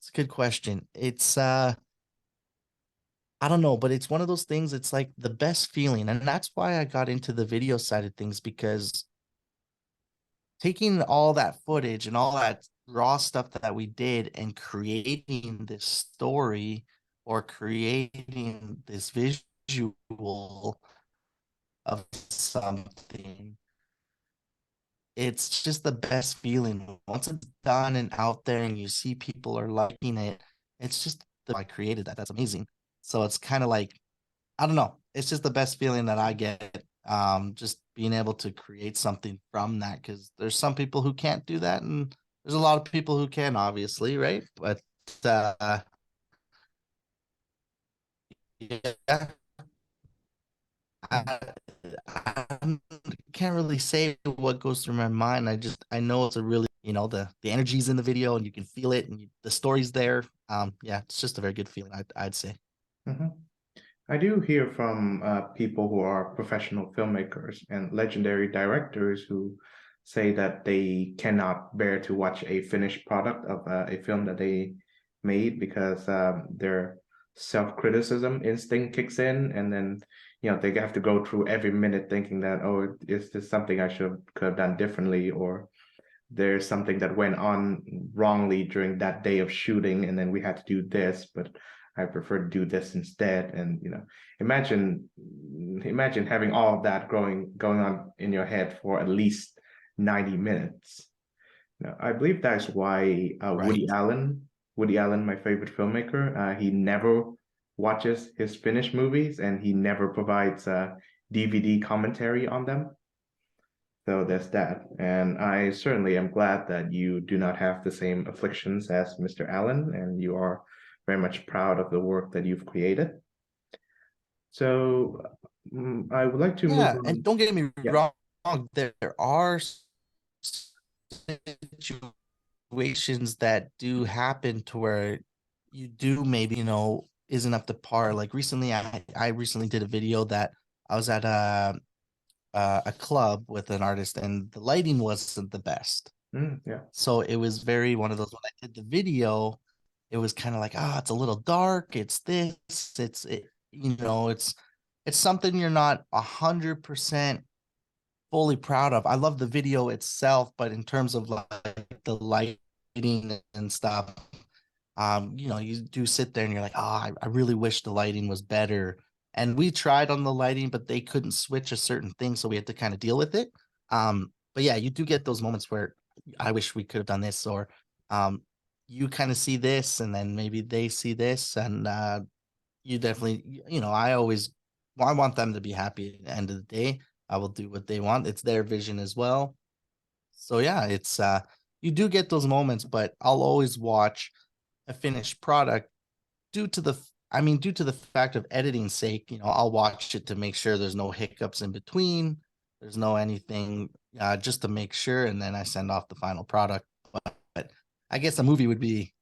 It's a good question. It's I don't know, but it's one of those things, it's like the best feeling. And that's why I got into the video side of things because taking all that footage and all that raw stuff that we did and creating this story or creating this visual of something, it's just the best feeling once it's done and out there and you see people are liking it. It's just I created that. That's amazing. So it's kind of like, I don't know. It's just the best feeling that I get. Just being able to create something from that, because there's some people who can't do that, and there's a lot of people who can, obviously, right? But uh, yeah, I, I can't really say what goes through my mind. I know it's a really, the energy's in the video and you can feel it and the story's there. Yeah, it's just a very good feeling. I'd say. Mhm. I do hear from people who are professional filmmakers and legendary directors who say that they cannot bear to watch a finished product of a film that they made because their self-criticism instinct kicks in, and then they have to go through every minute thinking that, oh, is this something I could have done differently, or there's something that went on wrongly during that day of shooting, and then we had to do this. But I prefer to do this instead. And imagine having all of that going on in your head for at least 90 minutes. I believe that's why Right. Woody Allen, my favorite filmmaker, he never watches his finished movies and he never provides DVD commentary on them. So there's that. And I certainly am glad that you do not have the same afflictions as Mr. Allen, and you are very much proud of the work that you've created. So I would like to move Yeah, and on. don't get me Yeah. wrong, there are situations that do happen to where you do maybe, isn't up to par. Like recently, I recently did a video that I was at a club with an artist and the lighting wasn't the best. Yeah. So it was very one of those when I did the video, it was kind of like, it's a little dark, it's this, it's something you're not 100% fully proud of. I love the video itself, but in terms of like the lighting and stuff, you do sit there and you're like, I really wish the lighting was better. And we tried on the lighting, but they couldn't switch a certain thing, so we had to kind of deal with it. But yeah, you do get those moments where I wish we could have done this, or you kind of see this, and then maybe they see this, and you definitely, I want them to be happy at the end of the day. I will do what they want. It's their vision as well. So yeah, it's you do get those moments, but I'll always watch a finished product due to the fact of editing sake, I'll watch it to make sure there's no hiccups in between, there's no anything, just to make sure, and then I send off the final product. But I guess a movie would be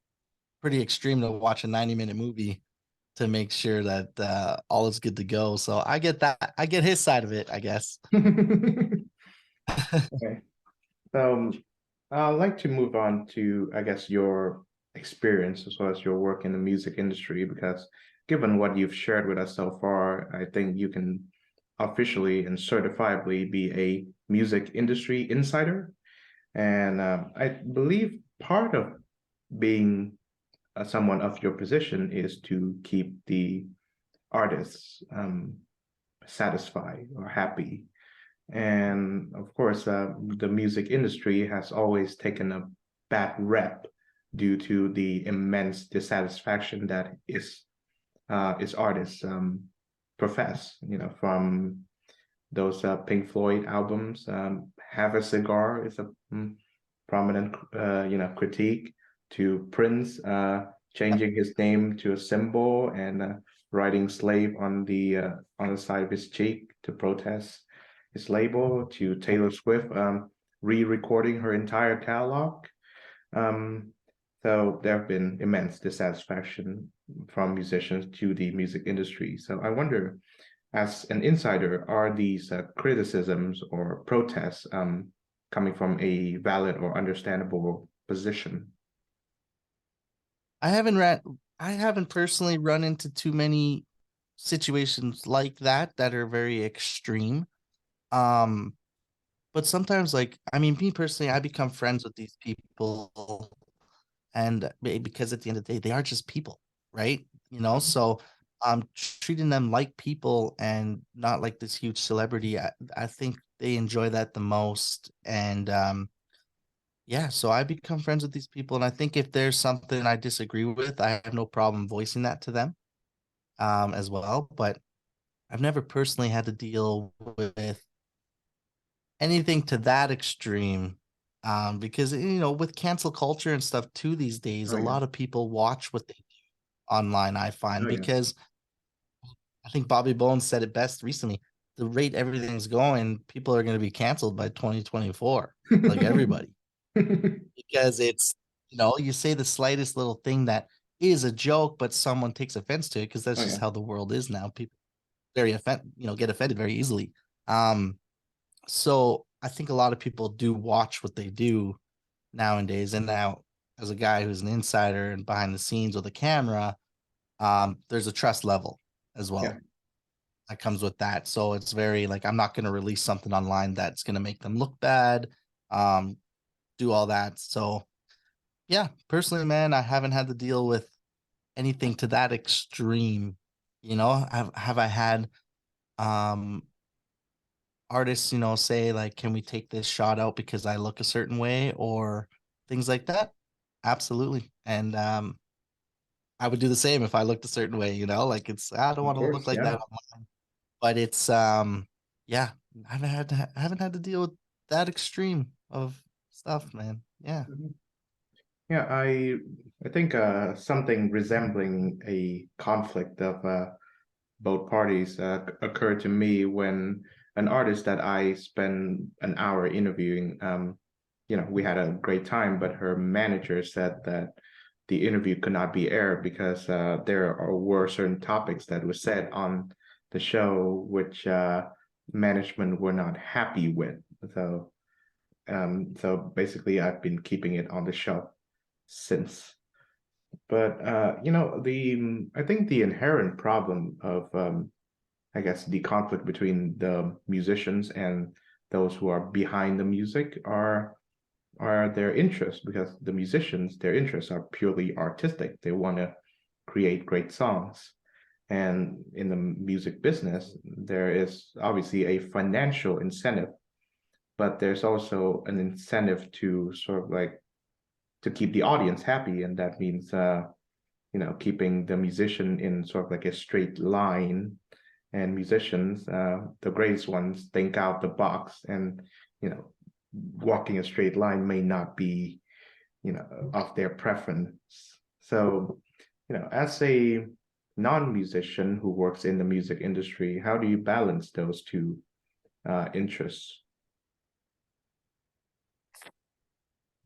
pretty extreme to watch a 90-minute movie to make sure that all is good to go. So I get that. I get his side of it, I guess. Okay. So I'd like to move on to, I guess, your experience as well as your work in the music industry, because given what you've shared with us so far, I think you can officially and certifiably be a music industry insider. And I believe part of being someone of your position is to keep the artists satisfied or happy. And of course, the music industry has always taken a bad rep due to the immense dissatisfaction that its artists profess. From those Pink Floyd albums, "Have a Cigar" is a prominent, critique, to Prince changing his name to a symbol and writing "slave" on the side of his cheek to protest his label, to Taylor Swift re-recording her entire catalog. So there have been immense dissatisfaction from musicians to the music industry. So I wonder, as an insider, are these criticisms or protests coming from a valid or understandable position? I haven't ran I haven't personally run into too many situations like that are very extreme. Um, but sometimes, like, I mean, me personally, I become friends with these people, and because at the end of the day, they are just people, right? So treating them like people and not like this huge celebrity. I think they enjoy that the most. And yeah, so I become friends with these people, and I think if there's something I disagree with, I have no problem voicing that to them as well. But I've never personally had to deal with anything to that extreme. Because with cancel culture and stuff too these days, Oh a yeah. lot of people watch what they do online, I Oh find, yeah. because I think Bobby Bones said it best recently. The rate everything's going, people are going to be canceled by 2024, like everybody, because you say the slightest little thing that is a joke, but someone takes offense to it because that's Oh just yeah. how the world is now. People get offended very easily. Um, so I think a lot of people do watch what they do nowadays. And now, as a guy who's an insider and behind the scenes with a camera, there's a trust level as Yeah. well that comes with that. So it's very like, I'm not going to release something online that's going to make them look bad, um, do all that. So yeah, personally, man, I haven't had to deal with anything to that extreme. Have I had um artists, say like, can we take this shot out because I look a certain way or things like that? Absolutely. And I would do the same if I looked a certain way, like I don't Of want to look course, like yeah. that online. But it's yeah, I haven't had to deal with that extreme of stuff, man. Yeah. Mhm. Yeah, I think something resembling a conflict of both parties occurred to me when an artist that I spent an hour interviewing, we had a great time, but her manager said that the interview could not be aired because were certain topics that were said on the show which management were not happy with. So basically, I've been keeping it on the shelf since. But I think the inherent problem of I guess the conflict between the musicians and those who are behind the music are their interests, because the musicians, their interests are purely artistic. They want to create great songs. And in the music business, there is obviously a financial incentive, but there's also an incentive to sort of like to keep the audience happy, and that means keeping the musician in sort of like a straight line. And musicians, the greatest ones, think out the box, and you know, walking a straight line may not be of their preference. So, as a non-musician who works in the music industry, how do you balance those two interests?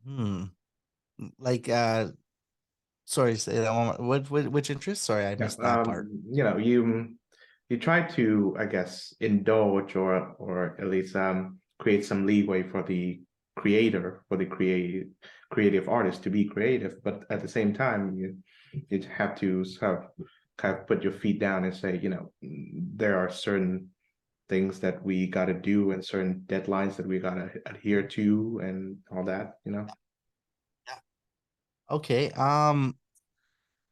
Hmm. Like sorry, say that one more. Which interest? Sorry, I Yeah, missed that part. you try to, I guess, indulge or at least create some leeway for the creator, for the creative artist to be creative, but at the same time, you have to sort of kind of put your feet down and say, there are certain things that we got to do and certain deadlines that we got to adhere to and all that, Yeah. Okay.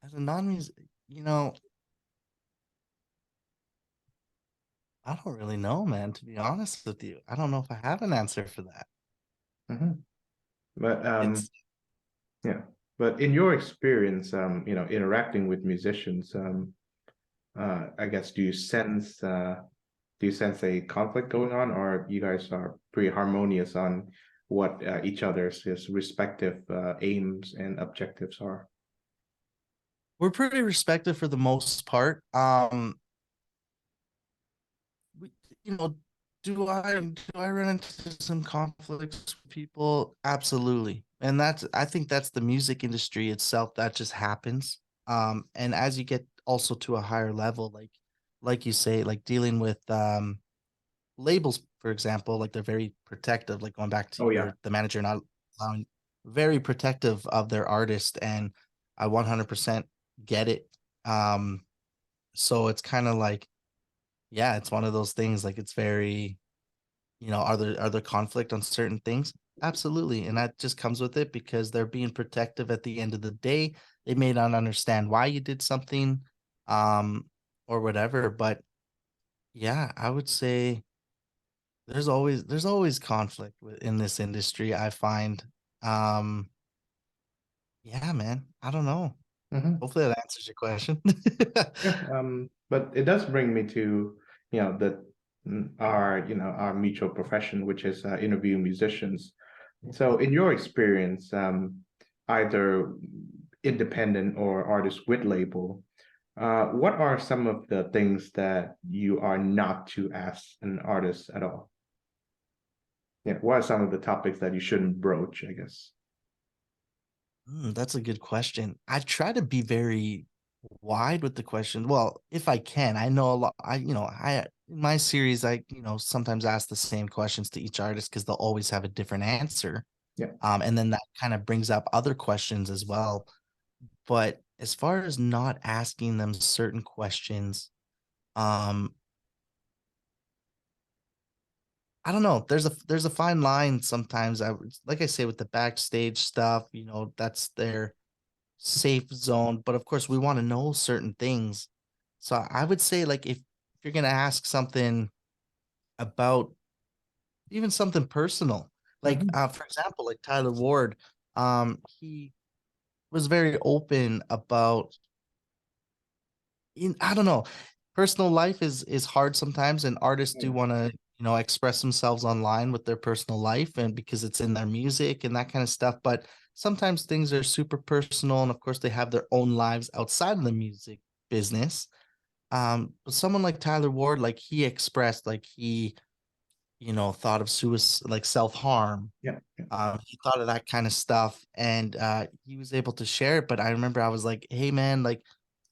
As a non-music, you know, I don't really know, man, to be honest with you. I don't know if I have an answer for that. Mhm. But It's yeah. But in your experience, interacting with musicians, I guess do you sense a conflict going on, or you guys are pretty harmonious on what each other's his respective aims and objectives are? we're pretty respected for the most part. We, you know, do I run into some conflicts with people? Absolutely. And I think that's the music industry itself that just happens. And as you get also to a higher level, like you say, like dealing with labels, for example, like they're very protective, like going back to Oh yeah. the manager not allowing, very protective of their artist, and I 100% get it. So it's kind of like, yeah, it's one of those things, like it's very, are there conflict on certain things? Absolutely. And that just comes with it because they're being protective at the end of the day. They may not understand why you did something, um, or whatever, but yeah, I would say there's always conflict in this industry, I find. Um, yeah, man. I don't know. Hmm. Hopefully that answers your question. Yeah. But it does bring me to the our mutual profession, which is interviewing musicians. So, in your experience, either independent or artist with label, what are some of the things that you are not to ask an artist at all? Yeah, what are some of the topics that you shouldn't broach, I guess? That's a good question. I try to be very wide with the question. Well, if I can, I know a lot. I in my series, I sometimes ask the same questions to each artist because they'll always have a different answer. Yeah. And then that kind of brings up other questions as well. But as far as not asking them certain questions, um, I don't know. There's a fine line sometimes. Like I say with the backstage stuff, that's their safe zone, but of course we want to know certain things. So I would say like if you're gonna ask something about even something personal, like Mhm. for example, like Tyler Ward, he was very open about I don't know, personal life is hard sometimes, and artists do Yeah. want to express themselves online with their personal life, and because it's in their music and that kind of stuff. But sometimes things are super personal, and of course they have their own lives outside of the music business. But someone like Tyler Ward, like he expressed, like he thought of suicide, like self-harm. Yeah. Yeah. He thought of that kind of stuff, and he was able to share it. But I remember I was like, hey man, like,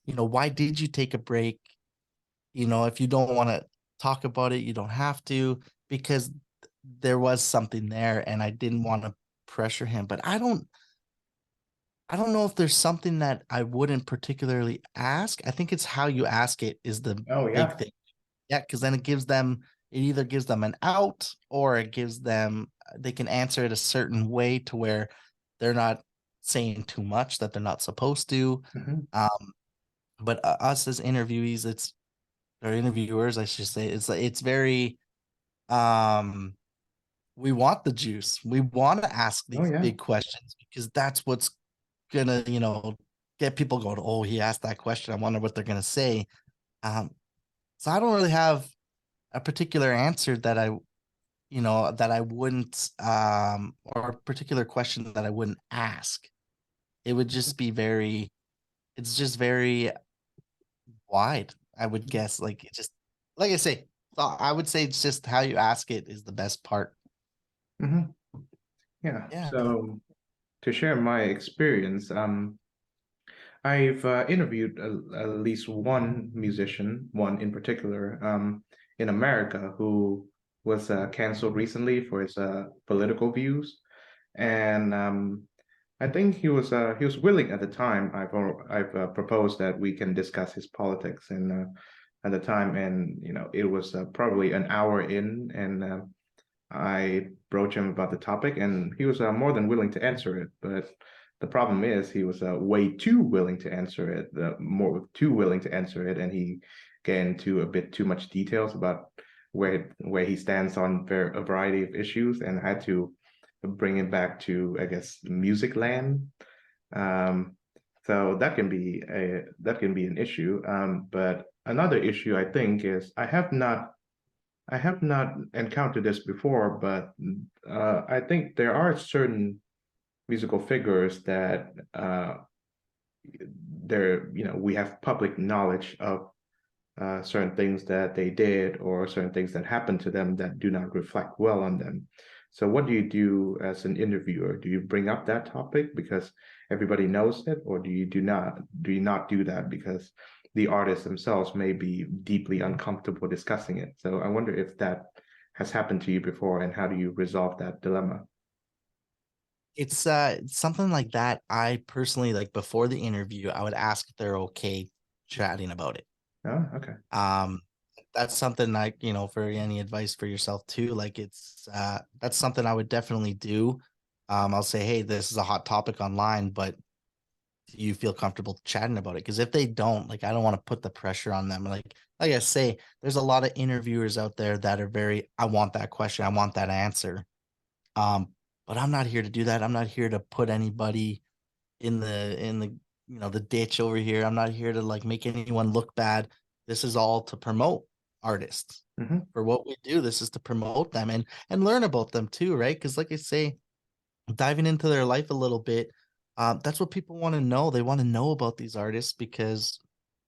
why did you take a break? If you don't want to talk about it, you don't have to, because there was something there and I didn't want to pressure him. But I don't know if there's something that I wouldn't particularly ask. I think it's how you ask it is the Oh big yeah. thing. Yeah, because then it either gives them an out, or it gives them, they can answer it a certain way to where they're not saying too much that they're not supposed to. Mhm. Um, but us as interviewees, or interviewers, I should say, it's very, um, we want the juice. We want to ask Oh these yeah. big questions because that's what's gonna, get people going, oh, he asked that question. I wonder what they're gonna say. Um, so I don't really have a particular answer that I wouldn't, or a particular question that I wouldn't ask. It would just be very, it's just very wide, I would guess. Like it just, like I say, so I would say it's just how you ask it is the best part. Mhm. Yeah. Yeah. So to share my experience, I've interviewed at least one musician, one in particular, in America who was canceled recently for his political views, and I think he was willing at the time. I've proposed that we can discuss his politics, and at the time, and it was probably an hour in, and I broached him about the topic, and he was more than willing to answer it. But the problem is, he was way too willing to answer it, more too willing to answer it, and he get into a bit too much details about where he stands on a variety of issues, and I had to bring it back to, I guess, music land. Um, so that can be an issue. But another issue I think is I have not encountered this before, but I think there are certain musical figures that we have public knowledge of certain things that they did or certain things that happened to them that do not reflect well on them. So, what do you do as an interviewer? Do you bring up that topic because everybody knows it, or do you not do that because the artists themselves may be deeply uncomfortable discussing it? So, I wonder if that has happened to you before, and how do you resolve that dilemma? It's something like that. I personally, like, before the interview, I would ask if they're okay chatting about it. Oh, okay. Um, that's something like, for any advice for yourself too. Like that's something I would definitely do. I'll say, hey, this is a hot topic online, but do you feel comfortable chatting about it? Because if they don't, like, I don't want to put the pressure on them. Like I say, there's a lot of interviewers out there that are very, I want that question, I want that answer. Um, but I'm not here to do that. I'm not here to put anybody in the the ditch over here. I'm not here to like make anyone look bad. This is all to promote artists. Hmm. For what we do, this is to promote them and learn about them too, right? Because like I say, diving into their life a little bit, that's what people want to know. They want to know about these artists because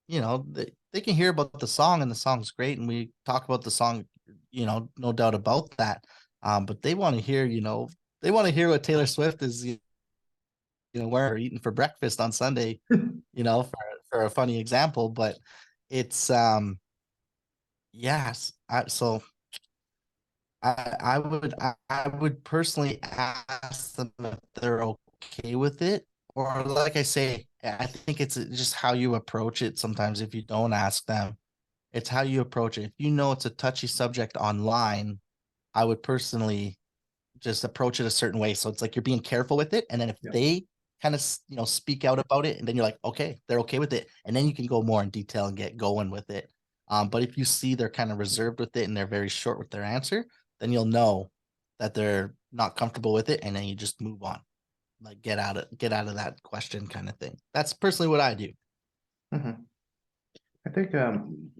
they can hear about the song and the song's great, and we talk about the song, no doubt about that. But they want to hear, they want to hear what Taylor Swift is, where eating for breakfast on Sunday, for a funny example. But it's yes. So I would personally ask them if they're okay with it. Or like I say, I think it's just how you approach it. Sometimes if you don't ask them, it's how you approach it. If you know it's a touchy subject online, I would personally just approach it a certain way. So it's like you're being careful with it. And then if Yeah. they kind of speak out about it, and then you're like, okay, they're okay with it, and then you can go more in detail and get going with it. But if you see they're kind of reserved with it and they're very short with their answer, then you'll know that they're not comfortable with it, and then you just move on, like get out of that question kind of thing. That's personally what I do. Mhm. I think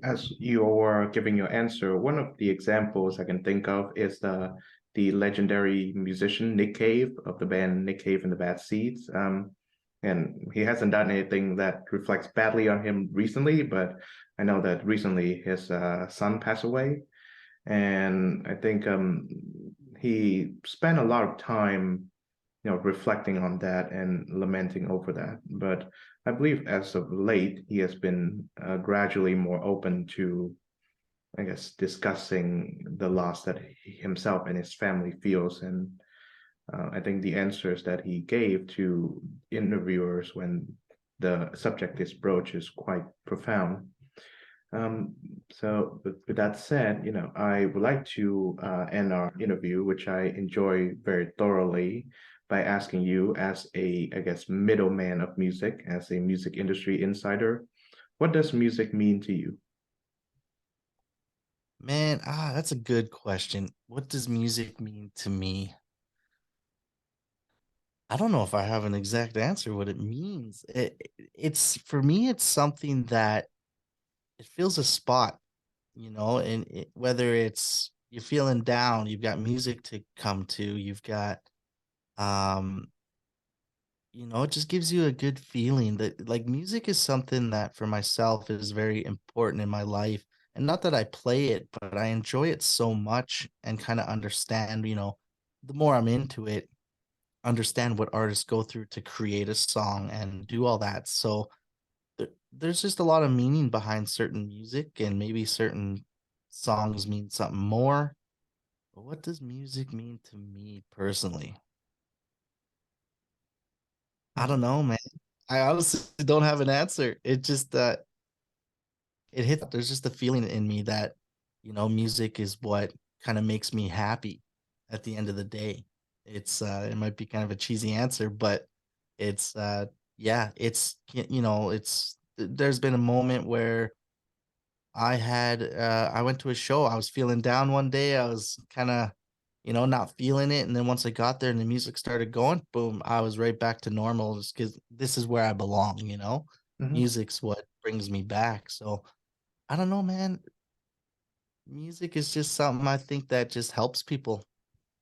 as you were giving your answer, one of the examples I can think of is the legendary musician Nick Cave of the band Nick Cave and the Bad Seeds. And he hasn't done anything that reflects badly on him recently, but I know that recently his son passed away, and I think he spent a lot of time reflecting on that and lamenting over that. But I believe as of late, he has been gradually more open to, I guess, discussing the loss that he himself and his family feels. And I think the answers that he gave to interviewers when the subject is broached is quite profound. Um, so with that said, I would like to end our interview, which I enjoy very thoroughly, by asking you as a, I guess, middleman of music, as a music industry insider, what does music mean to you? Man, that's a good question. What does music mean to me? I don't know if I have an exact answer what it means. It's for me, it's something that it fills a spot, and whether it's you're feeling down, you've got music to come to, you've got, um, it just gives you a good feeling that like music is something that for myself is very important in my life. And not that I play it, but I enjoy it so much and kind of understand, the more I'm into it, understand what artists go through to create a song and do all that. So there's just a lot of meaning behind certain music, and maybe certain songs mean something more. But what does music mean to me personally? I Mhm, don't know, man. I honestly don't have an answer. It just it hits. There's just a feeling in me that music is what kind of makes me happy at the end of the day. It might be kind of a cheesy answer, but it's yeah, there's been a moment where I went to a show. I was feeling down one day. I was kind of, not feeling it. And then once I got there and the music started going, boom, I was right back to normal just because this is where I belong. mhm, Music's what brings me back. So I don't know, man. Music is just something I think that just helps people,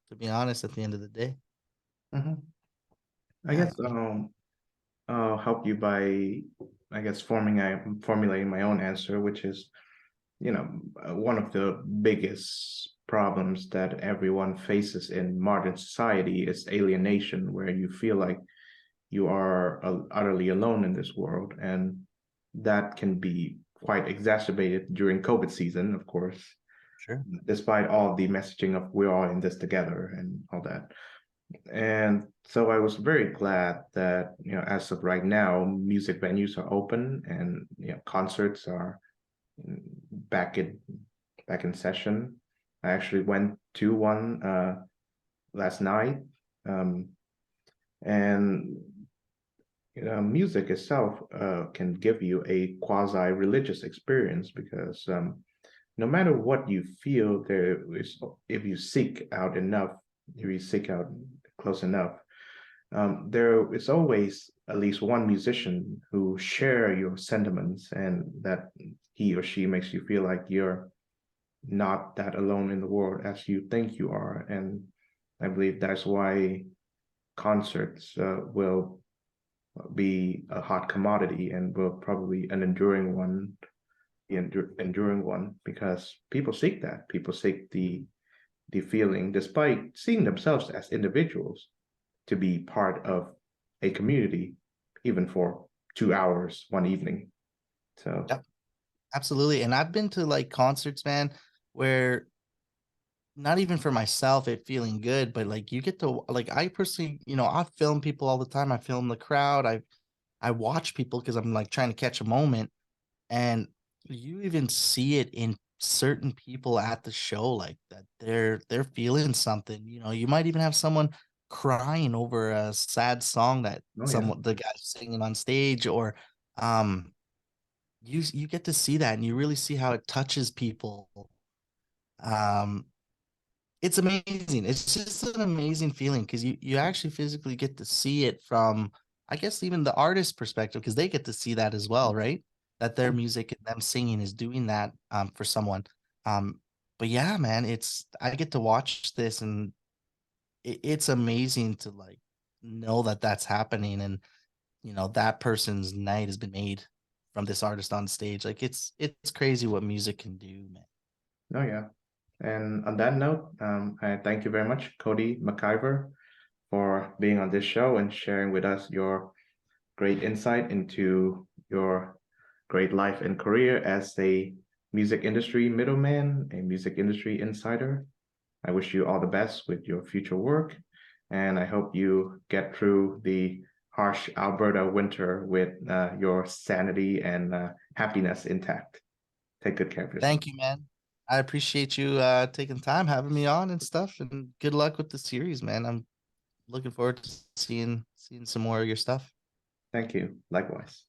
to be honest, at the end of the day. mhm. I Yeah. guess I'll help you by, I guess, formulating my own answer, which is, one of the biggest problems that everyone faces in modern society is alienation, where you feel like you are utterly alone in this world. And that can be quite exacerbated during COVID season, of course, Sure. despite all the messaging of we're all in this together and all that. And so I was very glad that, as of right now, music venues are open and, concerts are mm, back in back in session. I actually went to one last night, um, and music itself can give you a quasi-religious experience because no matter what you feel, there is if you seek out enough, if you seek out close enough, there is always at least one musician who share your sentiments and that he or she makes you feel like you're not that alone in the world as you think you are. And I believe that's why concerts will be a hot commodity and will probably an enduring one because people seek that. People seek the feeling, despite seeing themselves as individuals, to be part of a community, even for 2 hours one evening. So, Yep. Absolutely. And I've been to like concerts, man, where not even for myself it feeling good, but like you get to like I personally, I film people all the time. I film the crowd. I watch people because I'm like trying to catch a moment. And you even see it in certain people at the show like that they're feeling something. You might even have someone crying over a sad song that Oh yeah. someone the guy's singing on stage, or um you get to see that and you really see how it touches people. Um it's amazing. It's just an amazing feeling because you actually physically get to see it from, I guess, even the artist perspective, because they get to see that as well, right? That their music and them singing is doing that for someone. Um, but yeah, man, I get to watch this, and it's amazing to like know that that's happening, and that person's night has been made from this artist on stage. Like it's crazy what music can do, man. Oh yeah. And on that note, I thank you very much, Cody McIvor, for being on this show and sharing with us your great insight into your great life and career as a music industry middleman, a music industry insider. I wish you all the best with your future work, and I hope you get through the harsh Alberta winter with your sanity and happiness intact. Take good care of yourself. Thank you, man. I appreciate you taking time having me on and stuff, and good luck with the series, man. I'm looking forward to seeing some more of your stuff. Thank you. Likewise.